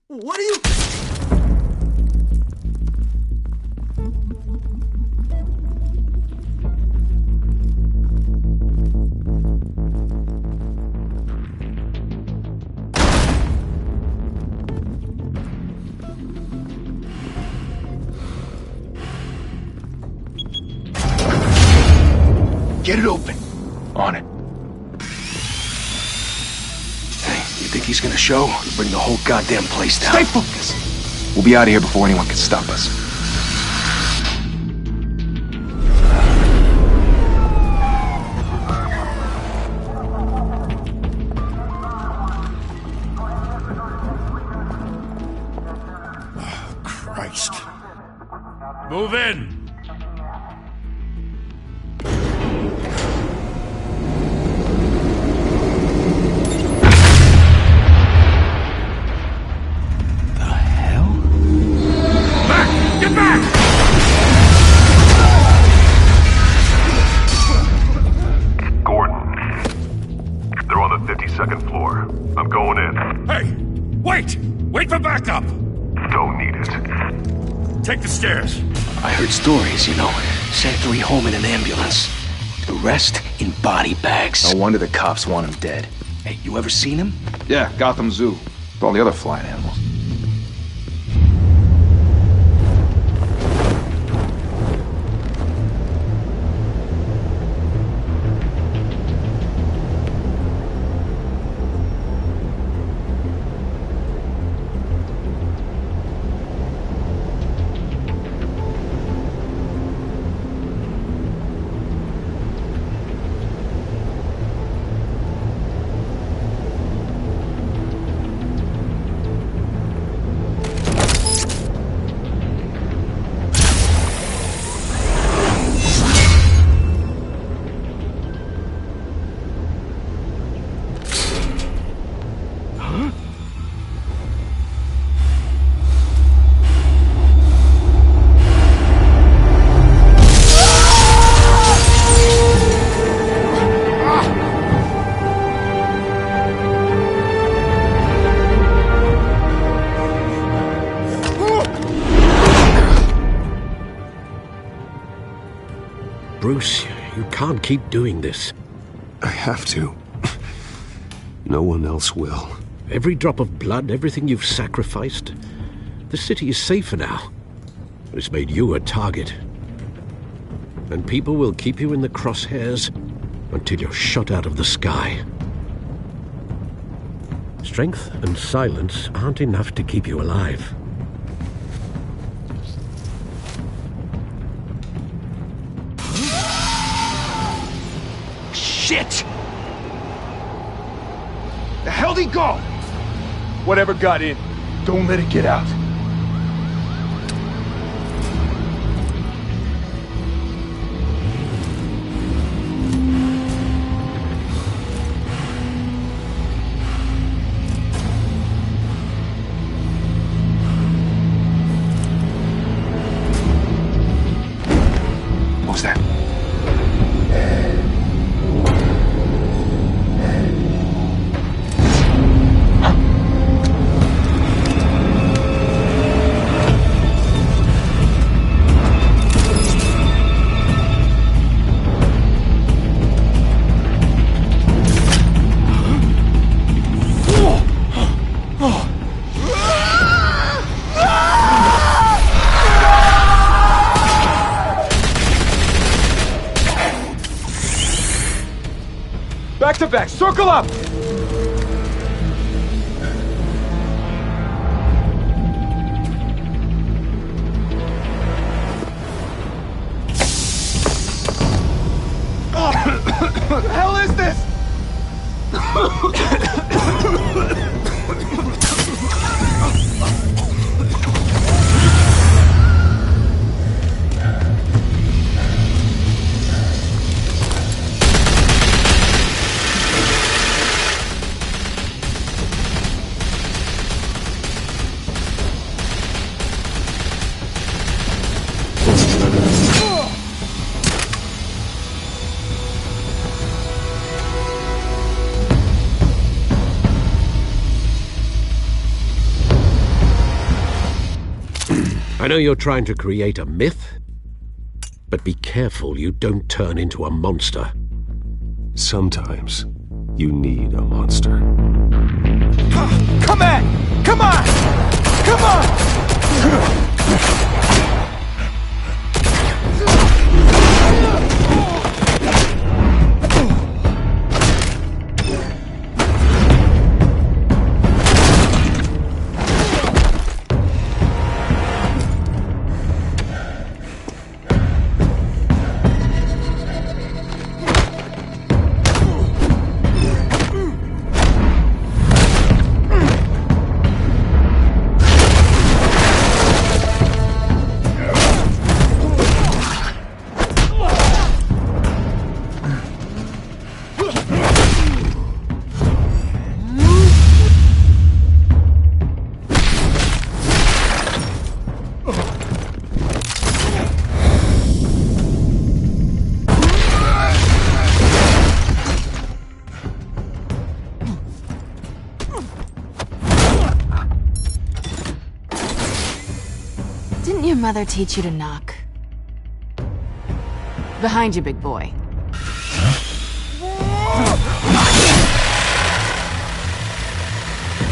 What are you... Get it open. On it. Hey, you think he's gonna show? Bring the whole goddamn place down. Stay focused! We'll be out of here before anyone can stop us. Oh, Christ. Move in! I'm going in. Hey! Wait! Wait for backup! Don't need it. Take the stairs. I heard stories, you know. Sent 3 home in an ambulance. The rest in body bags. No wonder the cops want him dead. Hey, you ever seen him? Yeah, Gotham Zoo. With all the other flying animals. Bruce, you can't keep doing this. I have to. No one else will. Every drop of blood, everything you've sacrificed. The city is safer now. It's made you a target. And people will keep you in the crosshairs until you're shot out of the sky. Strength and silence aren't enough to keep you alive. Shit! The hell'd he go? Whatever got in, don't let it get out. What was that? back! Circle up! What the hell is this? I know you're trying to create a myth, but be careful you don't turn into a monster. Sometimes you need a monster. Come on! Come on! Come on! Didn't your mother teach you to knock? Behind you, big boy.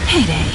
Payday.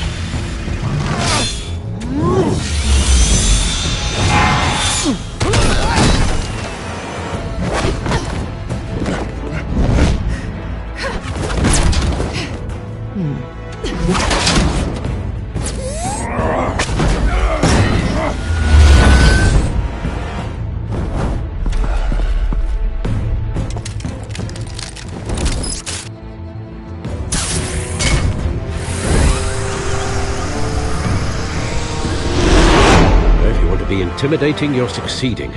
Be intimidating, you're succeeding.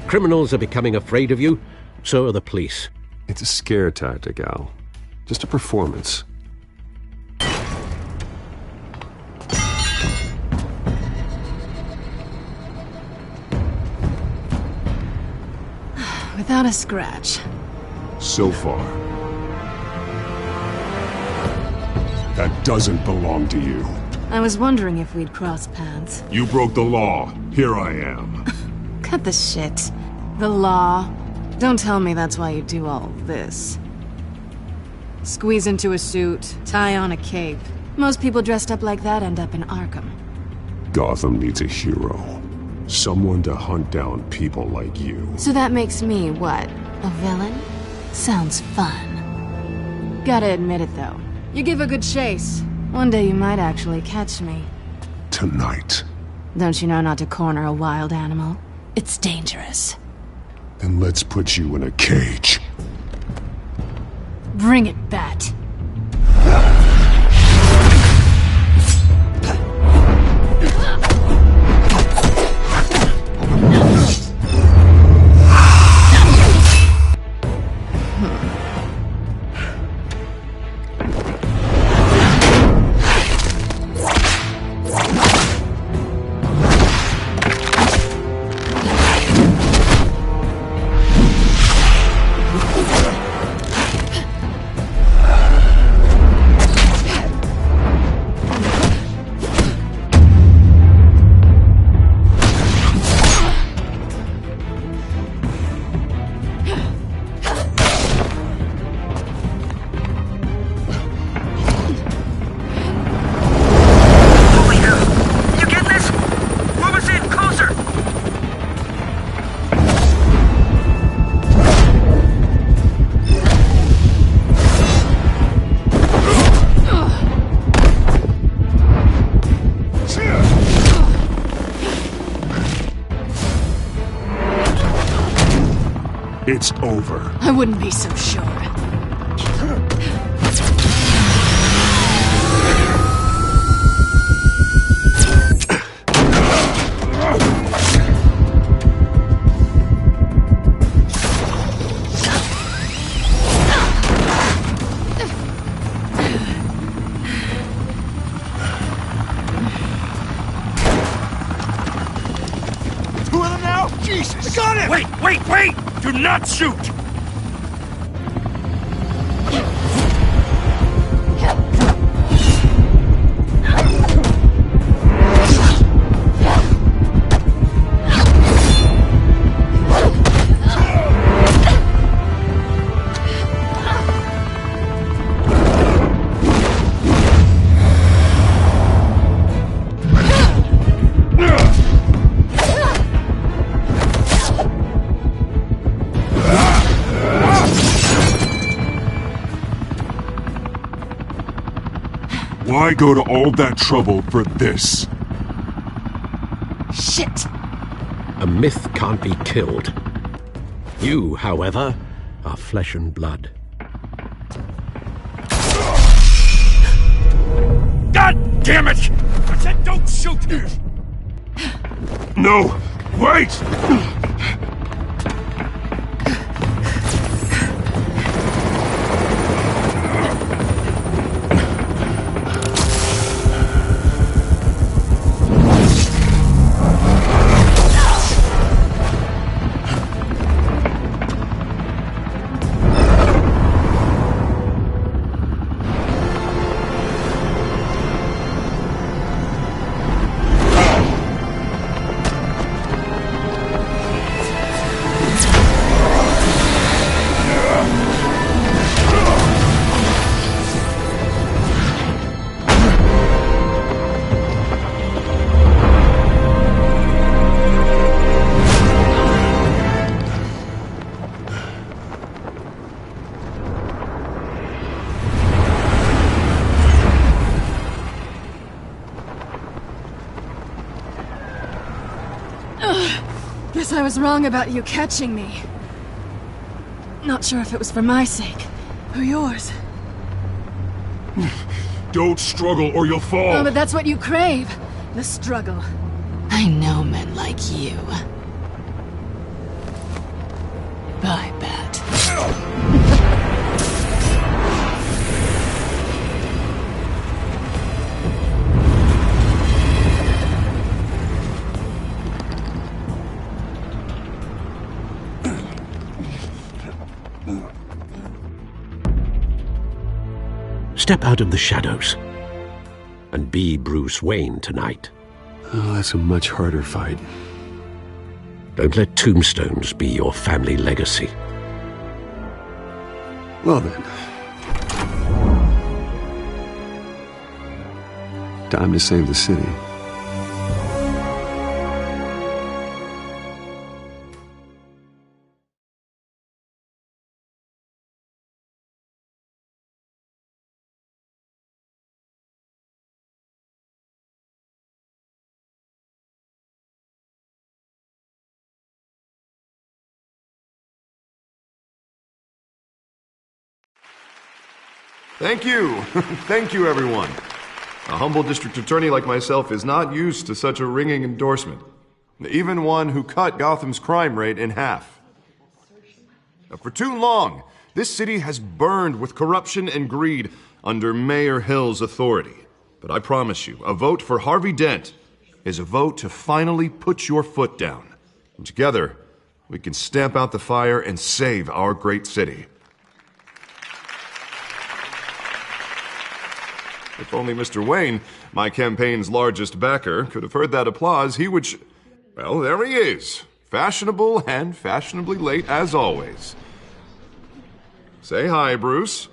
Criminals are becoming afraid of you, so are the police. It's a scare tactic, Al. Just a performance. Without a scratch. So far. That doesn't belong to you. I was wondering if we'd cross paths. You broke the law. Here I am. Cut the shit. The law. Don't tell me that's why you do all this. Squeeze into a suit, tie on a cape. Most people dressed up like that end up in Arkham. Gotham needs a hero. Someone to hunt down people like you. So that makes me, what, a villain? Sounds fun. Gotta admit it, though. You give a good chase. One day you might actually catch me. Tonight. Don't you know not to corner a wild animal? It's dangerous. Then let's put you in a cage. Bring it, Bat. It's over. I wouldn't be so sure. Two of them now? Jesus! Got him! Wait! Do not shoot! Why go to all that trouble for this? Shit! A myth can't be killed. You, however, are flesh and blood. God damn it! I said don't shoot! No! Wait! Guess I was wrong about you catching me. Not sure if it was for my sake, or yours. Don't struggle or you'll fall! Oh, but that's what you crave. The struggle. I know men like you. I bet. Step out of the shadows and be Bruce Wayne tonight. Oh, that's a much harder fight. Don't let tombstones be your family legacy. Well then. Time to save the city. Thank you. Thank you, everyone. A humble district attorney like myself is not used to such a ringing endorsement. Even one who cut Gotham's crime rate in half. For too long, this city has burned with corruption and greed under Mayor Hill's authority. But I promise you, a vote for Harvey Dent is a vote to finally put your foot down. And together, we can stamp out the fire and save our great city. If only Mr. Wayne, my campaign's largest backer, could have heard that applause, he would well, there he is. Fashionable and fashionably late as always. Say hi, Bruce.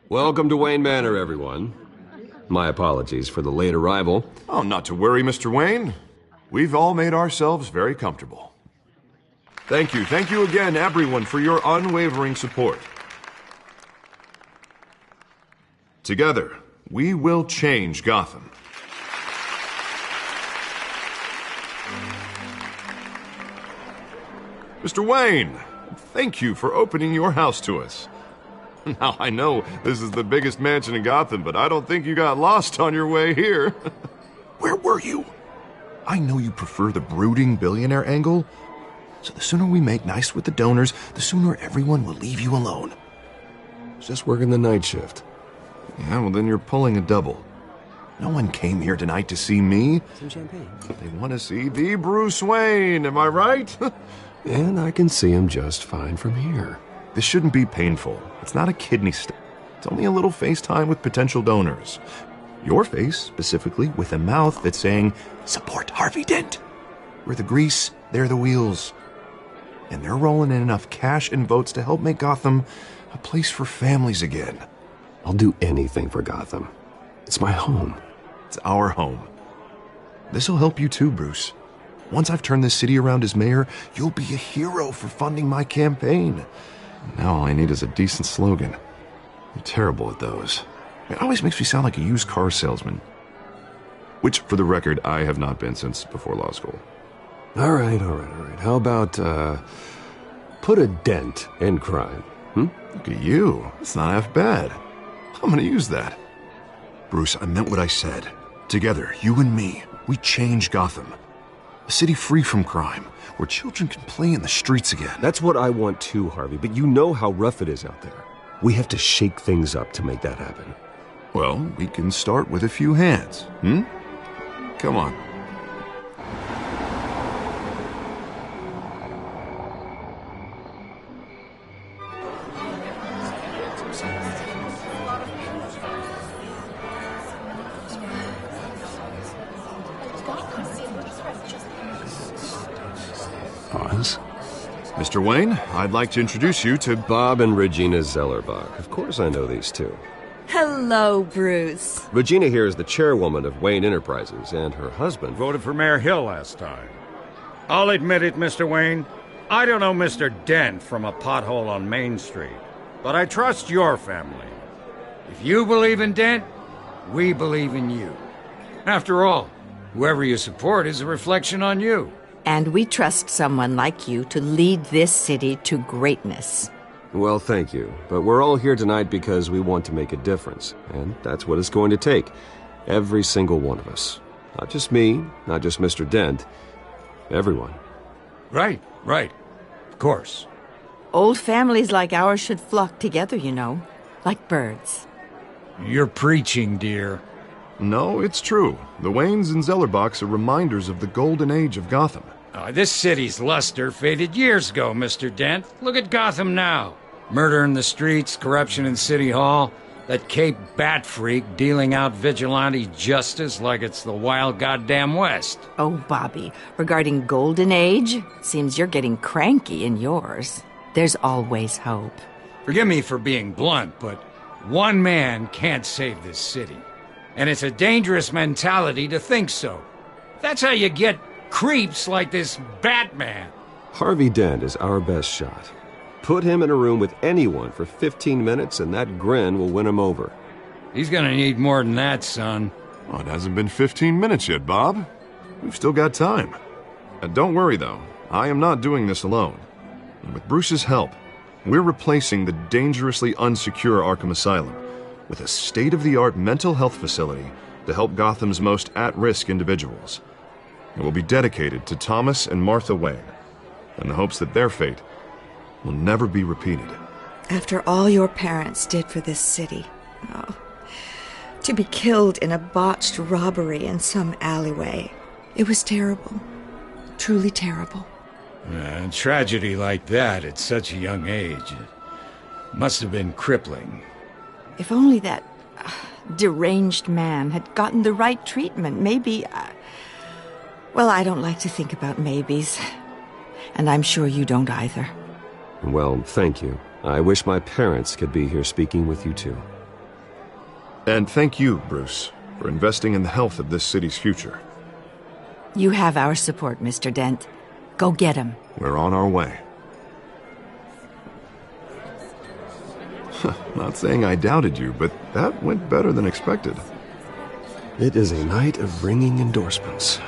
Welcome to Wayne Manor, everyone. My apologies for the late arrival. Oh, not to worry, Mr. Wayne. We've all made ourselves very comfortable. Thank you again, everyone, for your unwavering support. Together, we will change Gotham. Mr. Wayne, thank you for opening your house to us. Now, I know this is the biggest mansion in Gotham, but I don't think you got lost on your way here. Where were you? I know you prefer the brooding billionaire angle, so the sooner we make nice with the donors, the sooner everyone will leave you alone. Just working the night shift. Yeah, well then you're pulling a double. No one came here tonight to see me. Some champagne. They want to see the Bruce Wayne, am I right? And I can see him just fine from here. This shouldn't be painful. It's not a kidney stone. It's only a little FaceTime with potential donors. Your face, specifically, with a mouth that's saying, support Harvey Dent. We're the grease, they're the wheels. And they're rolling in enough cash and votes to help make Gotham a place for families again. I'll do anything for Gotham. It's my home. It's our home. This'll help you too, Bruce. Once I've turned this city around as mayor, you'll be a hero for funding my campaign. Now all I need is a decent slogan. I'm terrible at those. It always makes me sound like a used car salesman. Which, for the record, I have not been since before law school. All right. How about, put a dent in crime? Look at you. It's not half bad. I'm gonna use that. Bruce, I meant what I said. Together, you and me, we change Gotham. A city free from crime, where children can play in the streets again. That's what I want too, Harvey, but you know how rough it is out there. We have to shake things up to make that happen. Well, we can start with a few hands, Come on. Oz? Mr. Wayne, I'd like to introduce you to Bob and Regina Zellerbach. Of course I know these two. Hello, Bruce. Regina here is the chairwoman of Wayne Enterprises, and her husband Voted for Mayor Hill last time. I'll admit it, Mr. Wayne. I don't know Mr. Dent from a pothole on Main Street, but I trust your family. If you believe in Dent, we believe in you. After all, whoever you support is a reflection on you. And we trust someone like you to lead this city to greatness. Well, thank you. But we're all here tonight because we want to make a difference. And that's what it's going to take. Every single one of us. Not just me, not just Mr. Dent. Everyone. Right. Of course. Old families like ours should flock together, you know. Like birds. You're preaching, dear. No, it's true. The Waynes and Zellerbachs are reminders of the golden age of Gotham. This city's luster faded years ago, Mr. Dent. Look at Gotham now. Murder in the streets, corruption in City Hall, that Cape Bat freak dealing out vigilante justice like it's the wild goddamn West. Oh, Bobby, regarding Golden Age, seems you're getting cranky in yours. There's always hope. Forgive me for being blunt, but one man can't save this city. And it's a dangerous mentality to think so. That's how you get creeps like this Batman. Harvey Dent is our best shot. Put him in a room with anyone for 15 minutes and that grin will win him over. He's gonna need more than that, son. Well, it hasn't been 15 minutes yet, Bob. We've still got time. Don't worry, though. I am not doing this alone. And with Bruce's help, we're replacing the dangerously unsecure Arkham Asylum with a state-of-the-art mental health facility to help Gotham's most at-risk individuals. It will be dedicated to Thomas and Martha Wayne, in the hopes that their fate will never be repeated. After all your parents did for this city, to be killed in a botched robbery in some alleyway, it was terrible. Truly terrible. A tragedy like that at such a young age must have been crippling. If only that deranged man had gotten the right treatment, maybe... Well, I don't like to think about maybes. And I'm sure you don't either. Well, thank you. I wish my parents could be here speaking with you too. And thank you, Bruce, for investing in the health of this city's future. You have our support, Mr. Dent. Go get him. We're on our way. Not saying I doubted you, but that went better than expected. It is a night of ringing endorsements.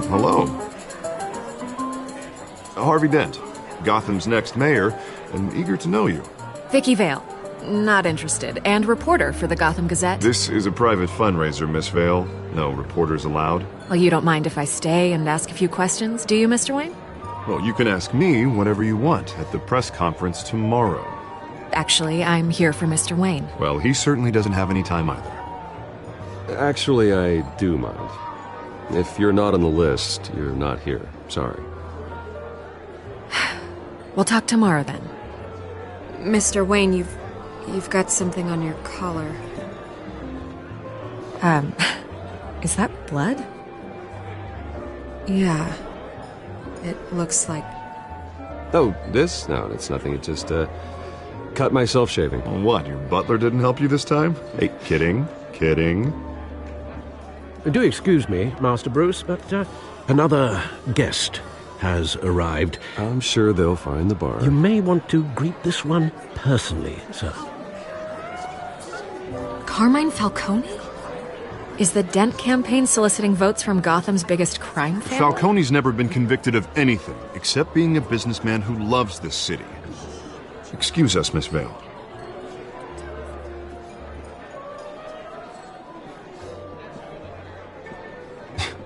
hello. Harvey Dent, Gotham's next mayor, and eager to know you. Vicky Vale. Not interested. And reporter for the Gotham Gazette. This is a private fundraiser, Miss Vale. No reporters allowed. Well, you don't mind if I stay and ask a few questions, do you, Mr. Wayne? Well, you can ask me whatever you want at the press conference tomorrow. Actually, I'm here for Mr. Wayne. Well, he certainly doesn't have any time either. Actually, I do mind. If you're not on the list, you're not here. Sorry. We'll talk tomorrow then. Mr. Wayne, you've got something on your collar. Is that blood? Yeah. It looks like... Oh, this? No, it's nothing. It just, cut myself shaving. What, your butler didn't help you this time? Hey, kidding. Do excuse me, Master Bruce, but another guest has arrived. I'm sure they'll find the bar. You may want to greet this one personally, sir. Carmine Falcone? Is the Dent campaign soliciting votes from Gotham's biggest crime family? Falcone's never been convicted of anything except being a businessman who loves this city. Excuse us, Miss Vale.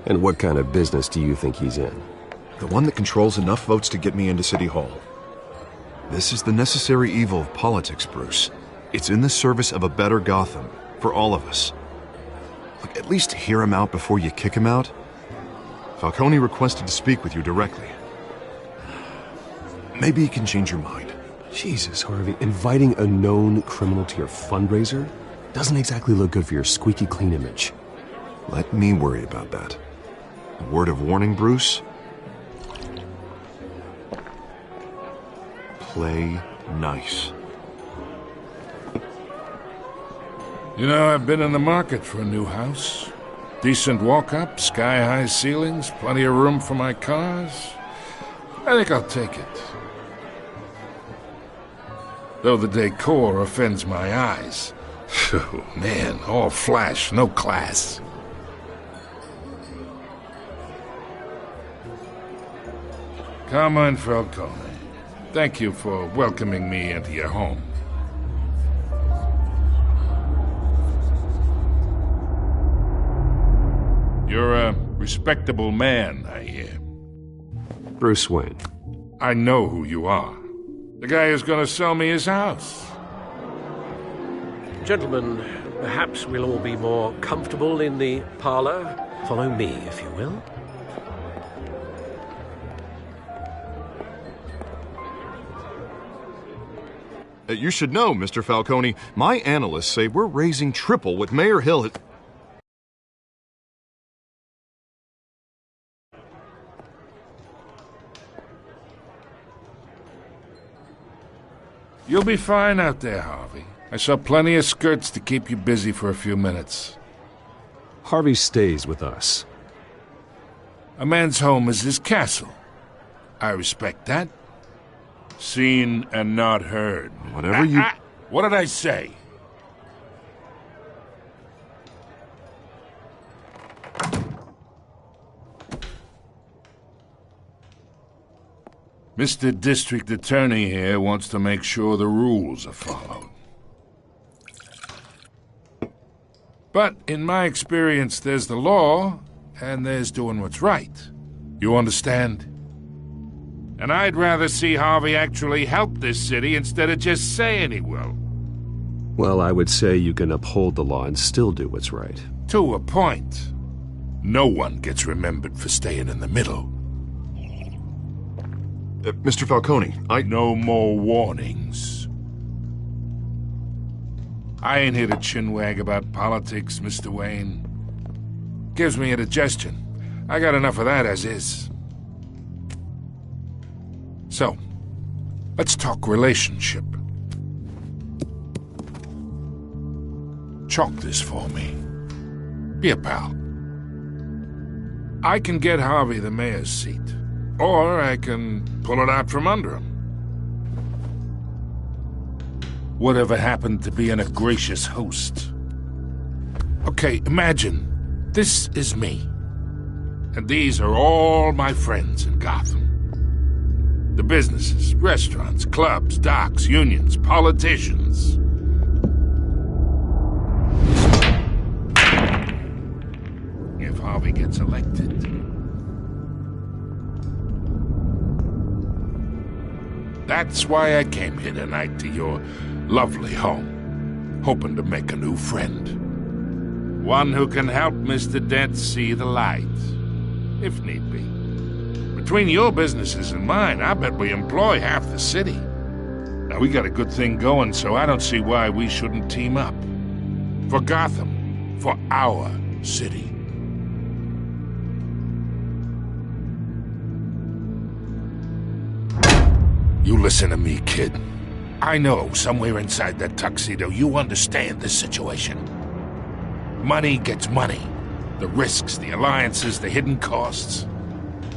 And what kind of business do you think he's in? The one that controls enough votes to get me into City Hall. This is the necessary evil of politics, Bruce. It's in the service of a better Gotham, for all of us. Look, at least hear him out before you kick him out. Falcone requested to speak with you directly. Maybe he can change your mind. Jesus, Harvey, inviting a known criminal to your fundraiser doesn't exactly look good for your squeaky clean image. Let me worry about that. A word of warning, Bruce. Play nice. You know, I've been in the market for a new house. Decent walk-up, sky-high ceilings, plenty of room for my cars. I think I'll take it. Though the decor offends my eyes. Oh, man, all flash, no class. Carmine Falcone, thank you for welcoming me into your home. You're a respectable man, I hear. Bruce Wayne. I know who you are. The guy who's going to sell me his house. Gentlemen, perhaps we'll all be more comfortable in the parlor. Follow me, if you will. You should know, Mr. Falcone, my analysts say we're raising triple what Mayor Hill has... You'll be fine out there, Harvey. I saw plenty of skirts to keep you busy for a few minutes. Harvey stays with us. A man's home is his castle. I respect that. Seen and not heard. Whatever you... What did I say? Mr. District Attorney here wants to make sure the rules are followed. But in my experience, there's the law, and there's doing what's right. You understand? And I'd rather see Harvey actually help this city instead of just saying he will. Well, I would say you can uphold the law and still do what's right. To a point. No one gets remembered for staying in the middle. Mr. Falcone, No more warnings. I ain't here to chinwag about politics, Mr. Wayne. Gives me indigestion. I got enough of that as is. So, let's talk relationship. Chalk this for me. Be a pal. I can get Harvey the mayor's seat, or I can pull it out from under him. Whatever happened to being a gracious host? Okay, imagine this is me. And these are all my friends in Gotham. The businesses, restaurants, clubs, docks, unions, politicians. If Harvey gets elected. That's why I came here tonight to your lovely home, hoping to make a new friend. One who can help Mr. Dent see the light, if need be. Between your businesses and mine, I bet we employ half the city. Now, we got a good thing going, so I don't see why we shouldn't team up. For Gotham, for our city. You listen to me, kid. I know somewhere inside that tuxedo you understand this situation. Money gets money. The risks, the alliances, the hidden costs.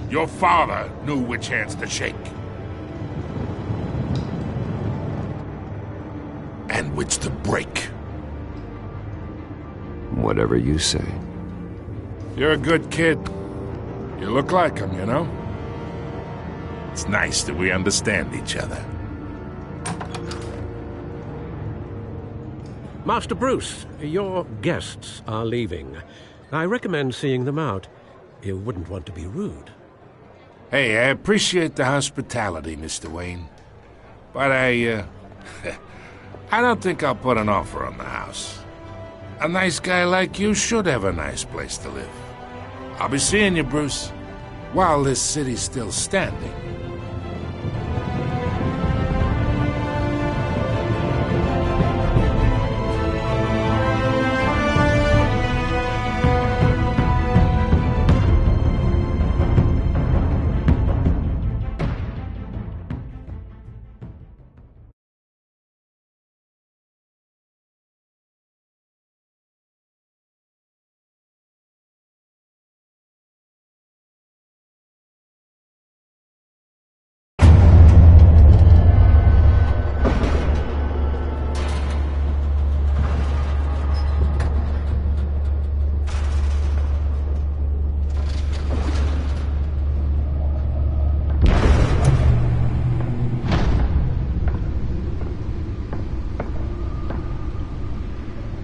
Your father knew which hands to shake. And which to break. Whatever you say. You're a good kid. You look like him, you know? It's nice that we understand each other. Master Bruce, your guests are leaving. I recommend seeing them out. You wouldn't want to be rude. Hey, I appreciate the hospitality, Mr. Wayne. But I don't think I'll put an offer on the house. A nice guy like you should have a nice place to live. I'll be seeing you, Bruce, while this city's still standing.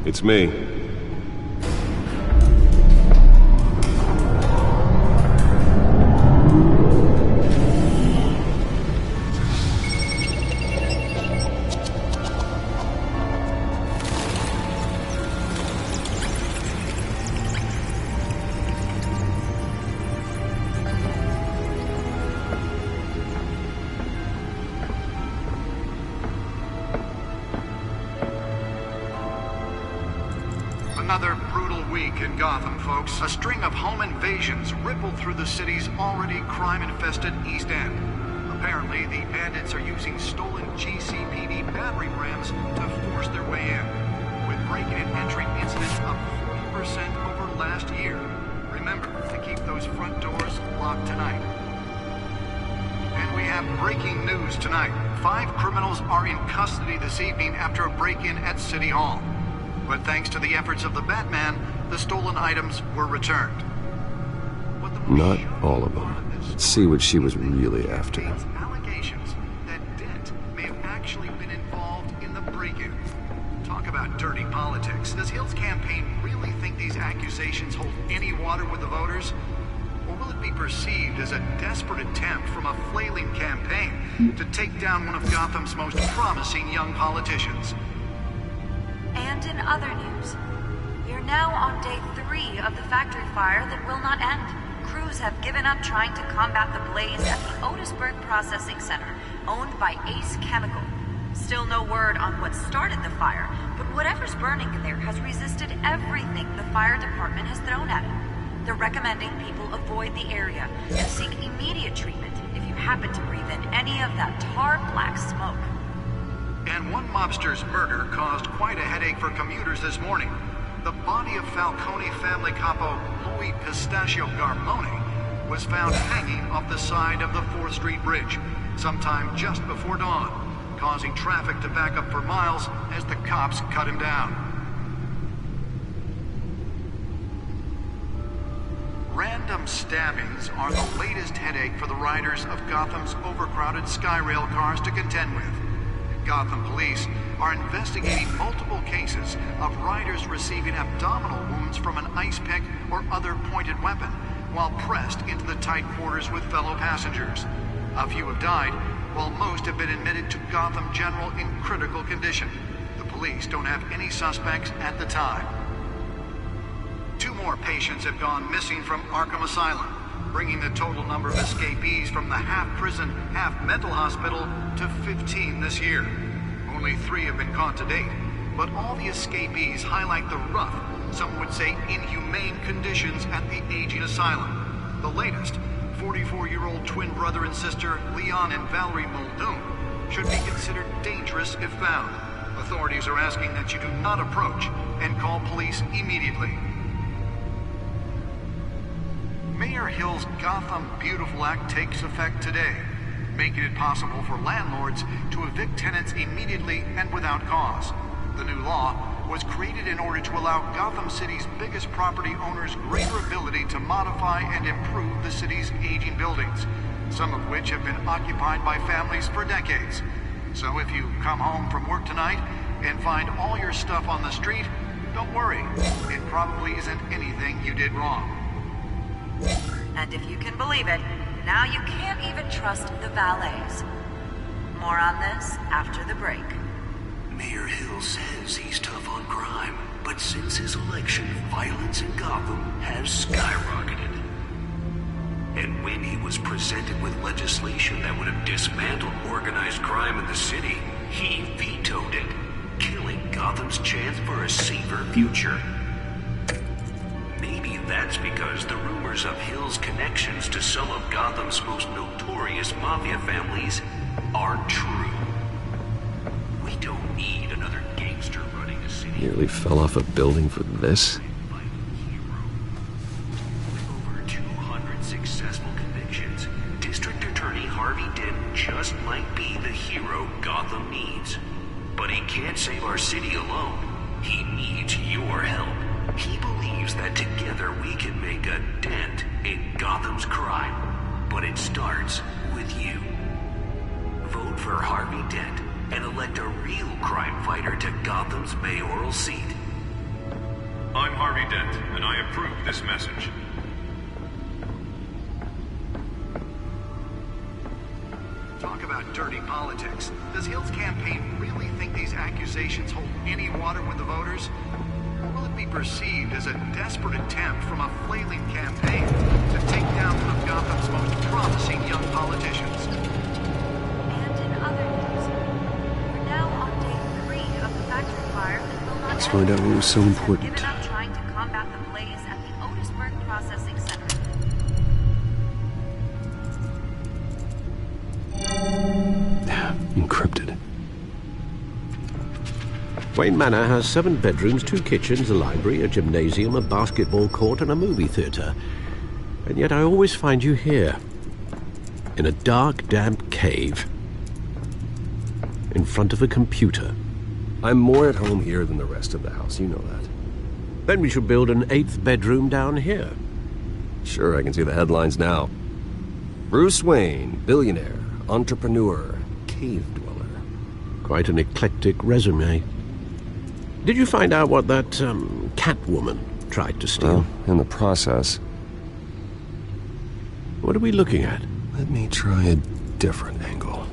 It's me. Another brutal week in Gotham, folks. A string of home invasions rippled through the city's already crime-infested East End. Apparently, the bandits are using stolen GCPD battering rams to force their way in, with break-in and entry incidents up 40% over last year. Remember to keep those front doors locked tonight. And we have breaking news tonight. 5 criminals are in custody this evening after a break-in at City Hall. But thanks to the efforts of the Batman, the stolen items were returned. Not all of them. Let's see what she was really after. Allegations that Dent may have actually been involved in the break-in. Talk about dirty politics. Does Hill's campaign really think these accusations hold any water with the voters? Or will it be perceived as a desperate attempt from a flailing campaign to take down one of Gotham's most promising young politicians? And in other news, we're now on day 3 of the factory fire that will not end. Crews have given up trying to combat the blaze at the Otisburg Processing Center, owned by Ace Chemical. Still no word on what started the fire, but whatever's burning in there has resisted everything the fire department has thrown at it. They're recommending people avoid the area and seek immediate treatment if you happen to breathe in any of that tar black smoke. And one mobster's murder caused quite a headache for commuters this morning. The body of Falcone family capo Louis Pistachio Garmone was found hanging off the side of the 4th Street Bridge sometime just before dawn, causing traffic to back up for miles as the cops cut him down. Ren random stabbings are the latest headache for the riders of Gotham's overcrowded Skyrail cars to contend with. Gotham police are investigating multiple cases of riders receiving abdominal wounds from an ice pick or other pointed weapon while pressed into the tight quarters with fellow passengers. A few have died, while most have been admitted to Gotham General in critical condition. The police don't have any suspects at the time. 2 more patients have gone missing from Arkham Asylum, bringing the total number of escapees from the half-prison, half-mental hospital to 15 this year. Only 3 have been caught to date, but all the escapees highlight the rough, some would say inhumane conditions at the aging asylum. The latest, 44-year-old twin brother and sister Leon and Valerie Muldoon, should be considered dangerous if found. Authorities are asking that you do not approach and call police immediately. Mayor Hill's Gotham Beautiful Act takes effect today, making it possible for landlords to evict tenants immediately and without cause. The new law was created in order to allow Gotham City's biggest property owners greater ability to modify and improve the city's aging buildings, some of which have been occupied by families for decades. So if you come home from work tonight and find all your stuff on the street, don't worry. It probably isn't anything you did wrong. And if you can believe it, now you can't even trust the valets. More on this after the break. Mayor Hill says he's tough on crime, but since his election, violence in Gotham has skyrocketed. And when he was presented with legislation that would have dismantled organized crime in the city, he vetoed it, killing Gotham's chance for a safer future. Maybe that's because the rumors of Hill's connections to some of Gotham's most notorious mafia families aren't true. We don't need another gangster running the city. Nearly fell off a building for this. With over 200 successful convictions, District Attorney Harvey Dent just might be the hero Gotham needs. But he can't save our city alone. He needs your help. He believes that together we can make a dent in Gotham's crime. But it starts with you. Vote for Harvey Dent and elect a real crime fighter to Gotham's mayoral seat. I'm Harvey Dent, and I approve this message. Talk about dirty politics. Does Hill's campaign really think these accusations hold any water with the voters? Or will it be perceived as a desperate attempt from a flailing campaign to take down one of Gotham's most promising young politicians? And in other news, we're now on day 3 of the factory fire that will not Let's find out what was so important. given up trying to combat the blaze at the Otisburg Processing Center. Encrypted. Wayne Manor has 7 bedrooms, 2 kitchens, a library, a gymnasium, a basketball court, and a movie theatre. And yet I always find you here, in a dark, damp cave, in front of a computer. I'm more at home here than the rest of the house, you know that. Then we should build an 8th bedroom down here. Sure, I can see the headlines now. Bruce Wayne, billionaire, entrepreneur, cave dweller. Quite an eclectic resume. Did you find out what that, Catwoman tried to steal? Well, in the process. What are we looking at? Let me try a different angle.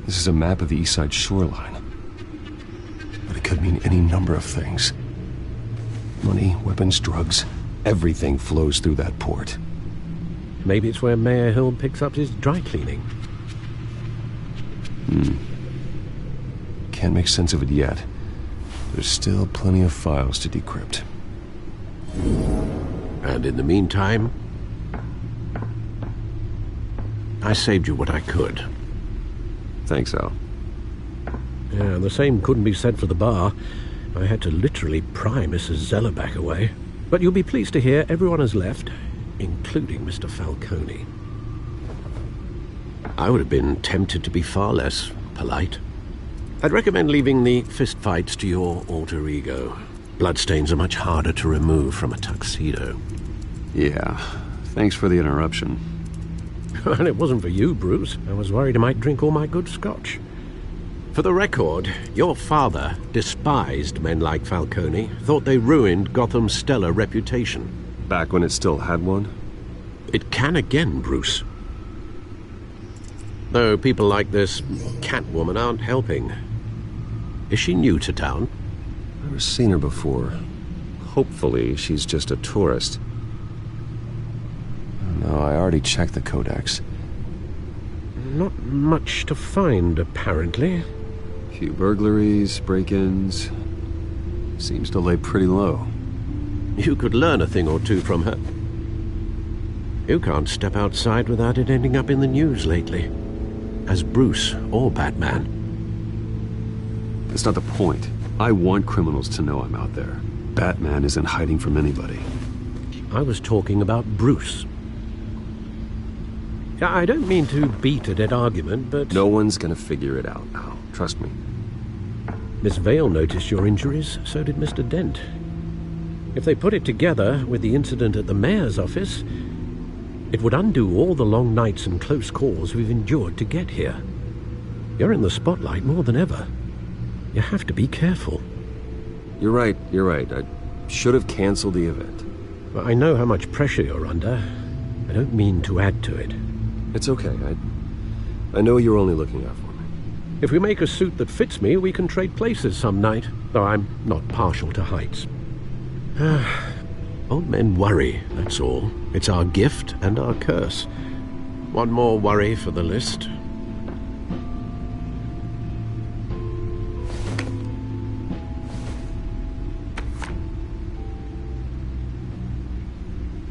This is a map of the East Side shoreline. But it could mean any number of things. Money, weapons, drugs, everything flows through that port. Maybe it's where Mayor Hill picks up his dry cleaning. Can't make sense of it yet. There's still plenty of files to decrypt. And in the meantime, I saved you what I could. Thanks, Al. Yeah, the same couldn't be said for the bar. I had to literally pry Mrs. Zellerback away. But you'll be pleased to hear everyone has left, including Mr. Falcone. I would have been tempted to be far less polite. I'd recommend leaving the fistfights to your alter ego. Bloodstains are much harder to remove from a tuxedo. Yeah, thanks for the interruption. And it wasn't for you, Bruce. I was worried I might drink all my good scotch. For the record, your father despised men like Falcone, thought they ruined Gotham's stellar reputation. Back when it still had one? It can again, Bruce. Though people like this Catwoman aren't helping. Is she new to town? Never seen her before. Hopefully, she's just a tourist. No, I already checked the codex. Not much to find, apparently. Few burglaries, break-ins. Seems to lay pretty low. You could learn a thing or two from her. You can't step outside without it ending up in the news lately. As Bruce or Batman. That's not the point. I want criminals to know I'm out there. Batman isn't hiding from anybody. I was talking about Bruce. I don't mean to beat a dead argument, but... No one's gonna figure it out now. Trust me. Miss Vale noticed your injuries, so did Mr. Dent. If they put it together with the incident at the mayor's office, it would undo all the long nights and close calls we've endured to get here. You're in the spotlight more than ever. You have to be careful. You're right. I should have canceled the event. Well, I know how much pressure you're under. I don't mean to add to it. It's okay. I know you're only looking out for me. If we make a suit that fits me, we can trade places some night, though I'm not partial to heights. Old men worry, that's all. It's our gift and our curse. One more worry for the list.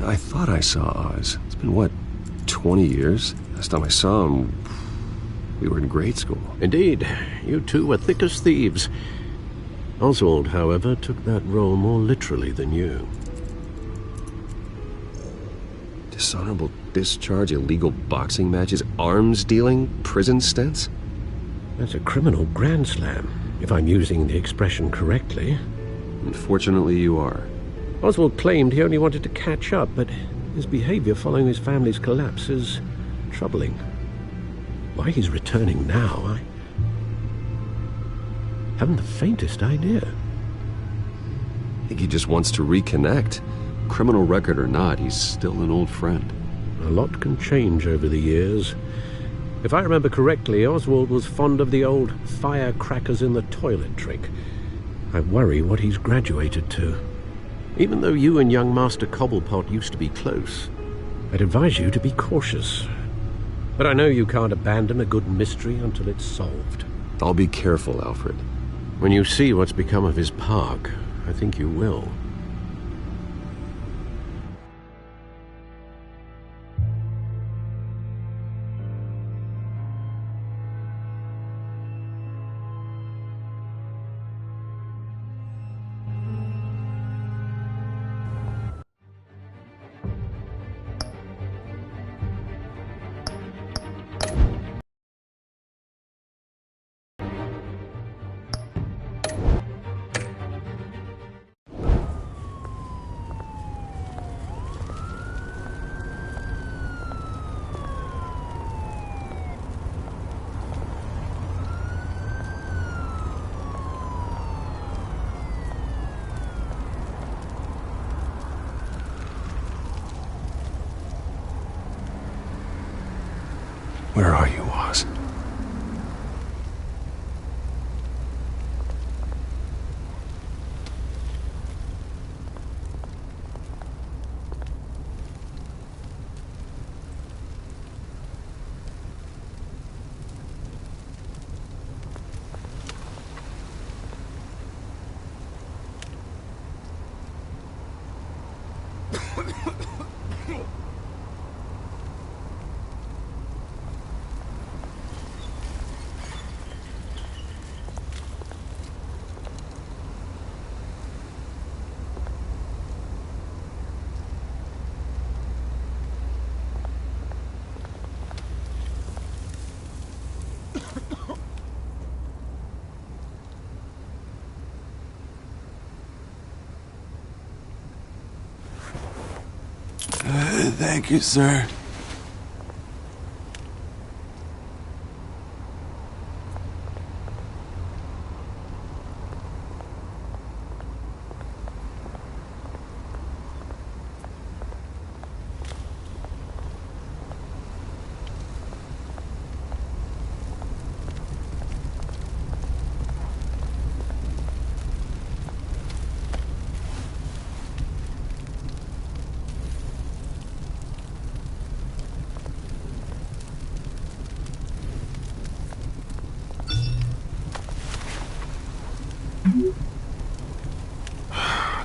I thought I saw Oz. It's been, what, 20 years? Last time I saw him, we were in grade school. Indeed. You two were thick as thieves. Oswald, however, took that role more literally than you. Dishonorable discharge, illegal boxing matches, arms dealing, prison stints? That's a criminal grand slam, if I'm using the expression correctly. Unfortunately, you are. Oswald claimed he only wanted to catch up, but his behavior following his family's collapse is troubling. Why he's returning now, I haven't the faintest idea. I think he just wants to reconnect. Criminal record or not, he's still an old friend. A lot can change over the years. If I remember correctly, Oswald was fond of the old firecrackers in the toilet trick. I worry what he's graduated to. Even though you and young Master Cobblepot used to be close, I'd advise you to be cautious. But I know you can't abandon a good mystery until it's solved. I'll be careful, Alfred. When you see what's become of his park, I think you will. Where are you, Oz? Thank you, sir.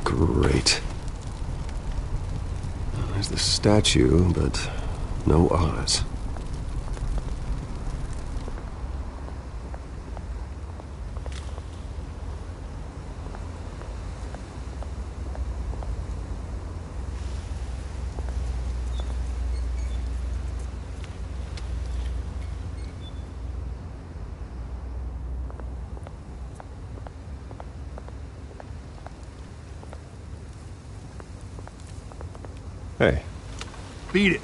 Great. There's the statue, but no Oz. Hey. Beat it.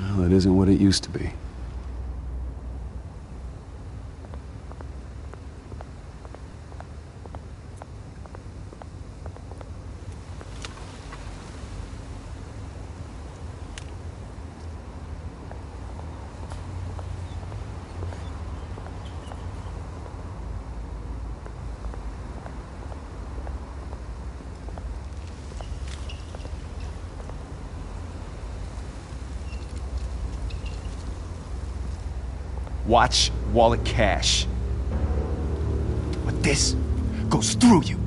Well, it isn't what it used to be. Watch wallet cash. But this goes through you.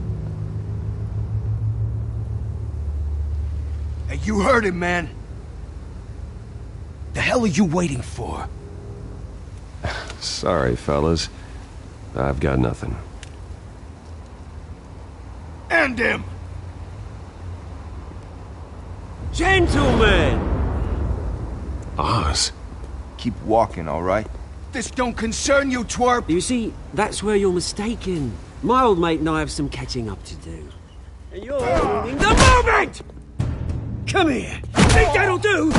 Hey, you heard him, man. The hell are you waiting for? Sorry, fellas. I've got nothing. End him! Gentlemen! Oz. Keep walking, all right? This don't concern you, twerp! You see, that's where you're mistaken. My old mate and I have some catching up to do. And you're ruining the moment! Come here! Think that'll do?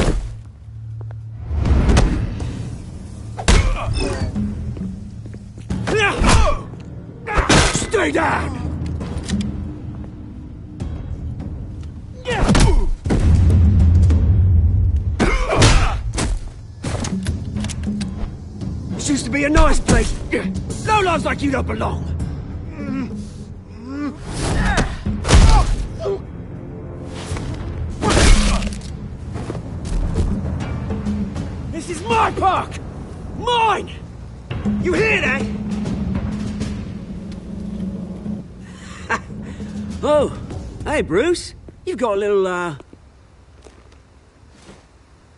Stay down! This used to be a nice place. Lowlifes like you don't belong. This is my park! Mine! You hear that? Oh, hey, Bruce. You've got a little,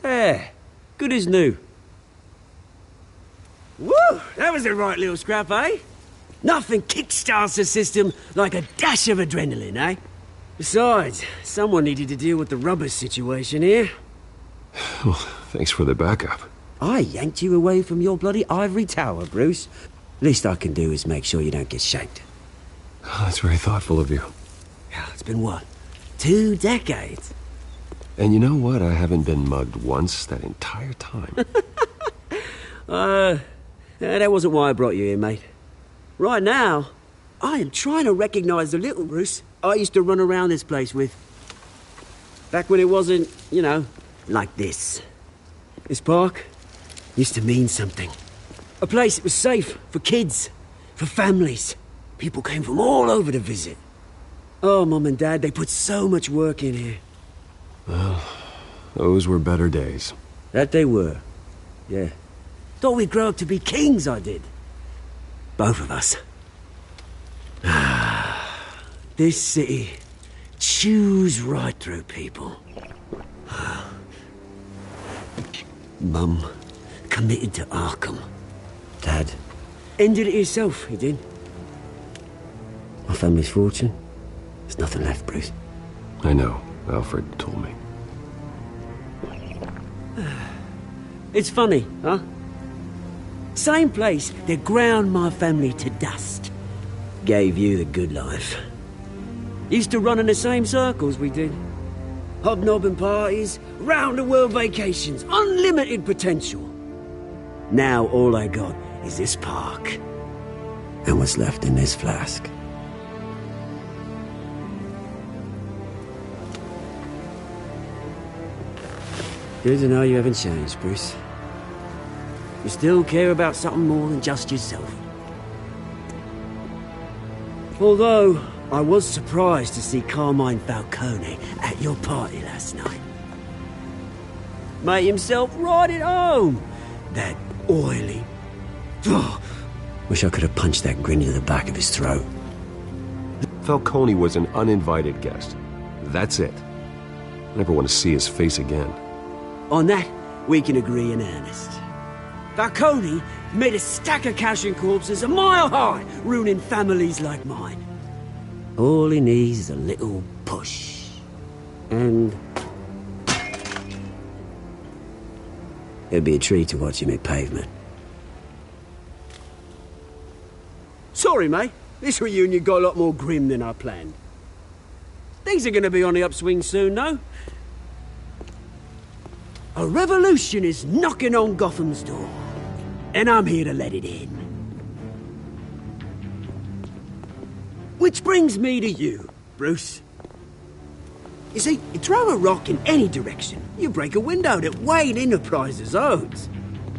There. Good as new. Woo! That was a right little scrap, eh? Nothing kickstarts the system like a dash of adrenaline, eh? Besides, someone needed to deal with the rubber situation here. Well, thanks for the backup. I yanked you away from your bloody ivory tower, Bruce. Least I can do is make sure you don't get shanked. Oh, that's very thoughtful of you. Yeah, it's been what? 2 decades? And you know what? I haven't been mugged once that entire time. That wasn't why I brought you here, mate. Right now, I am trying to recognize the little Bruce I used to run around this place with. Back when it wasn't, you know, like this. This park used to mean something. A place that was safe for kids, for families. People came from all over to visit. Oh, Mum and Dad, they put so much work in here. Well, those were better days. That they were. Yeah. Thought we'd grow up to be kings, I did. Both of us. This city chews right through people. Mum committed to Arkham. Dad ended it himself, he did. My family's fortune. There's nothing left, Bruce. I know. Alfred told me. It's funny, huh? Same place that ground my family to dust. Gave you the good life. Used to run in the same circles we did. Hobnobbing parties, round-the-world vacations, unlimited potential. Now all I got is this park. And what's left in this flask. Good to know you haven't changed, Bruce. You still care about something more than just yourself. Although, I was surprised to see Carmine Falcone at your party last night. Made himself right at home. That oily... Oh, wish I could have punched that grin into the back of his throat. Falcone was an uninvited guest. That's it. I never want to see his face again. On that, we can agree in earnest. Falcone made a stack of cash and corpses a mile high, ruining families like mine. All he needs is a little push. And... it'd be a treat to watch him hit pavement. Sorry, mate. This reunion got a lot more grim than I planned. Things are gonna be on the upswing soon, though. A revolution is knocking on Gotham's door. And I'm here to let it in. Which brings me to you, Bruce. You see, you throw a rock in any direction, you break a window that Wayne Enterprises owns.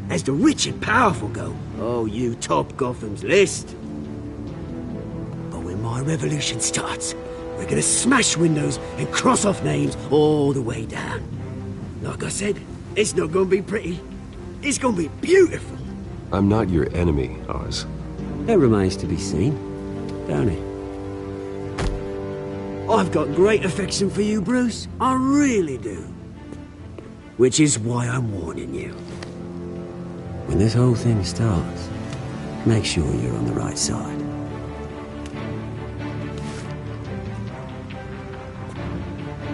As the rich and powerful go, oh, you top Gotham's list. But when my revolution starts, we're gonna smash windows and cross off names all the way down. Like I said, it's not gonna be pretty. It's gonna be beautiful. I'm not your enemy, Oz. That remains to be seen, don't it? I've got great affection for you, Bruce. I really do. Which is why I'm warning you. When this whole thing starts, make sure you're on the right side.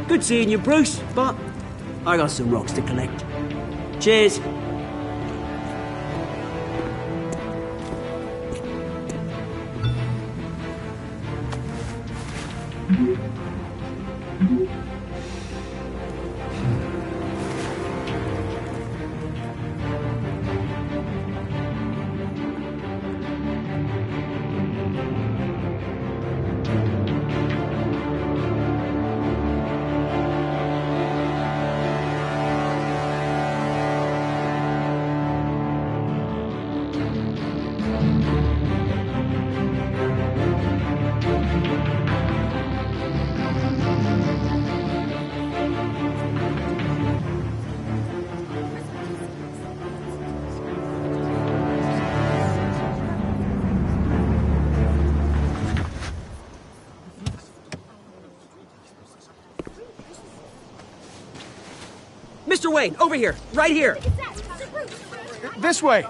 Good seeing you, Bruce, but I got some rocks to collect. Cheers. Mr. Wayne, over here, right here. This way.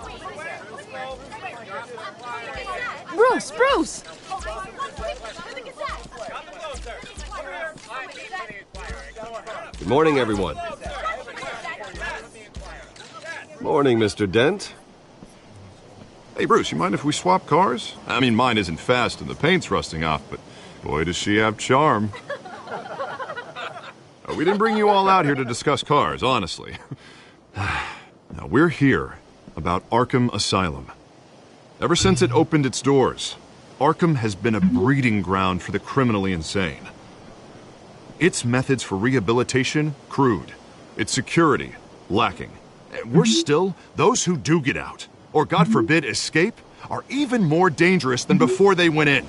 Bruce! Good morning, everyone. Morning, Mr. Dent. Hey, Bruce, you mind if we swap cars? I mean, mine isn't fast and the paint's rusting off, but boy, does she have charm. We didn't bring you all out here to discuss cars, honestly. Now, we're here about Arkham Asylum. Ever since it opened its doors, Arkham has been a breeding ground for the criminally insane. Its methods for rehabilitation, crude. Its security, lacking. And worse still, those who do get out, or God forbid escape, are even more dangerous than before they went in.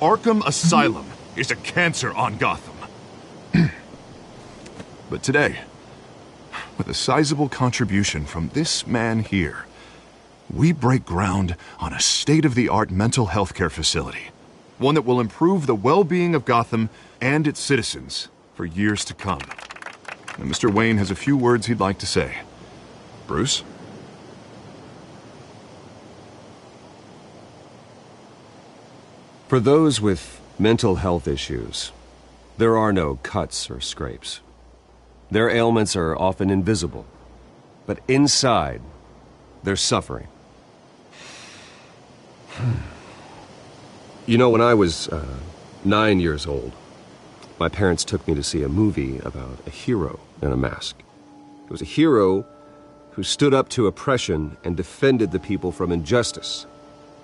Arkham Asylum is a cancer on Gotham. But today, with a sizable contribution from this man here, we break ground on a state-of-the-art mental health care facility. One that will improve the well-being of Gotham and its citizens for years to come. And Mr. Wayne has a few words he'd like to say. Bruce? For those with mental health issues, there are no cuts or scrapes. Their ailments are often invisible, but inside, they're suffering. You know, when I was 9 years old, my parents took me to see a movie about a hero in a mask. It was a hero who stood up to oppression and defended the people from injustice,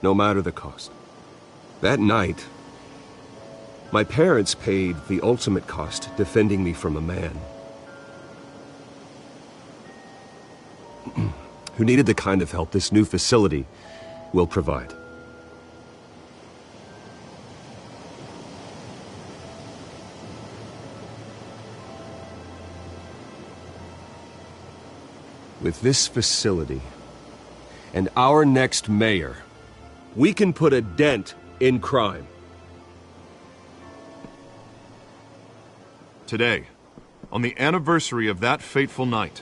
no matter the cost. That night, my parents paid the ultimate cost defending me from a man who needed the kind of help this new facility will provide. With this facility and our next mayor, we can put a dent in crime. Today, on the anniversary of that fateful night,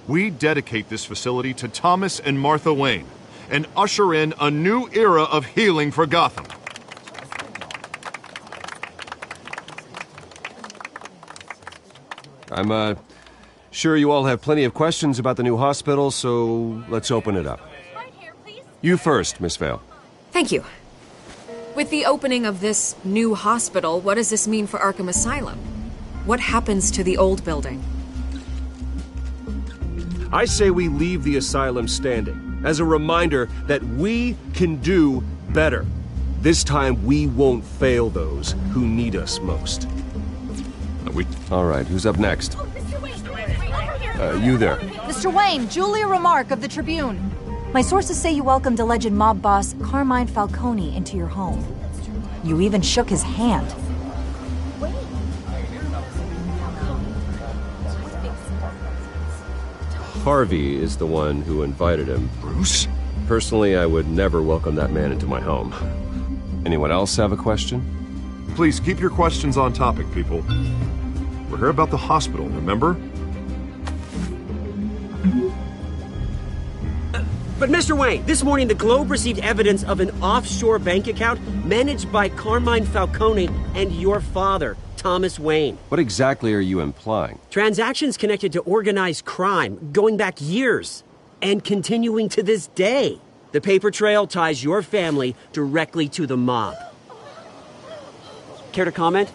we dedicate this facility to Thomas and Martha Wayne and usher in a new era of healing for Gotham. I'm sure you all have plenty of questions about the new hospital, so let's open it up. You first, Miss Vale. Thank you. With the opening of this new hospital, what does this mean for Arkham Asylum? What happens to the old building? I say we leave the asylum standing as a reminder that we can do better. This time we won't fail those who need us most. All right, who's up next? You there. Mr. Wayne, Julia Remark of the Tribune. My sources say you welcomed alleged mob boss Carmine Falcone into your home. You even shook his hand. Harvey is the one who invited him. Bruce? Personally, I would never welcome that man into my home. Anyone else have a question? Please keep your questions on topic, people. We're here about the hospital, remember? But Mr. Wayne, this morning the Globe received evidence of an offshore bank account managed by Carmine Falcone and your father, Thomas Wayne. What exactly are you implying? Transactions connected to organized crime going back years and continuing to this day. The paper trail ties your family directly to the mob. Care to comment?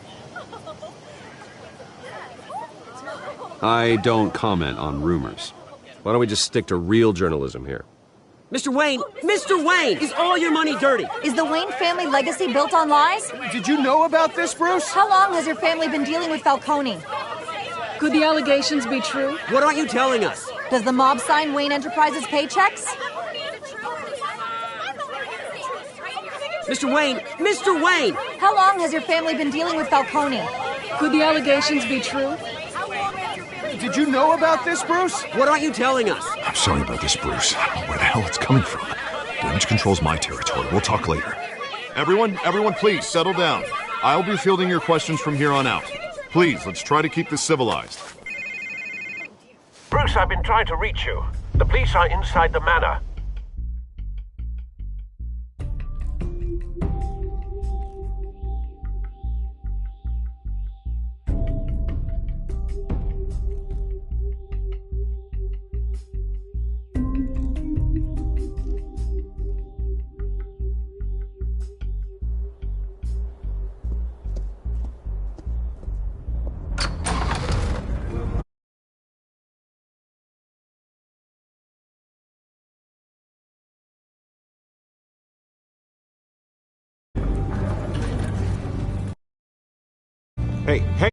I don't comment on rumors. Why don't we just stick to real journalism here? Mr. Wayne, is all your money dirty? Is the Wayne family legacy built on lies? Did you know about this, Bruce? How long has your family been dealing with Falcone? Could the allegations be true? What aren't you telling us? Does the mob sign Wayne Enterprises paychecks? Mr. Wayne! How long has your family been dealing with Falcone? Could the allegations be true? Did you know about this, Bruce? What aren't you telling us? I'm sorry about this, Bruce. I don't know where the hell it's coming from. Damage control's my territory. We'll talk later. Everyone, please, settle down. I'll be fielding your questions from here on out. Please, let's try to keep this civilized. Bruce, I've been trying to reach you. The police are inside the manor. Hey!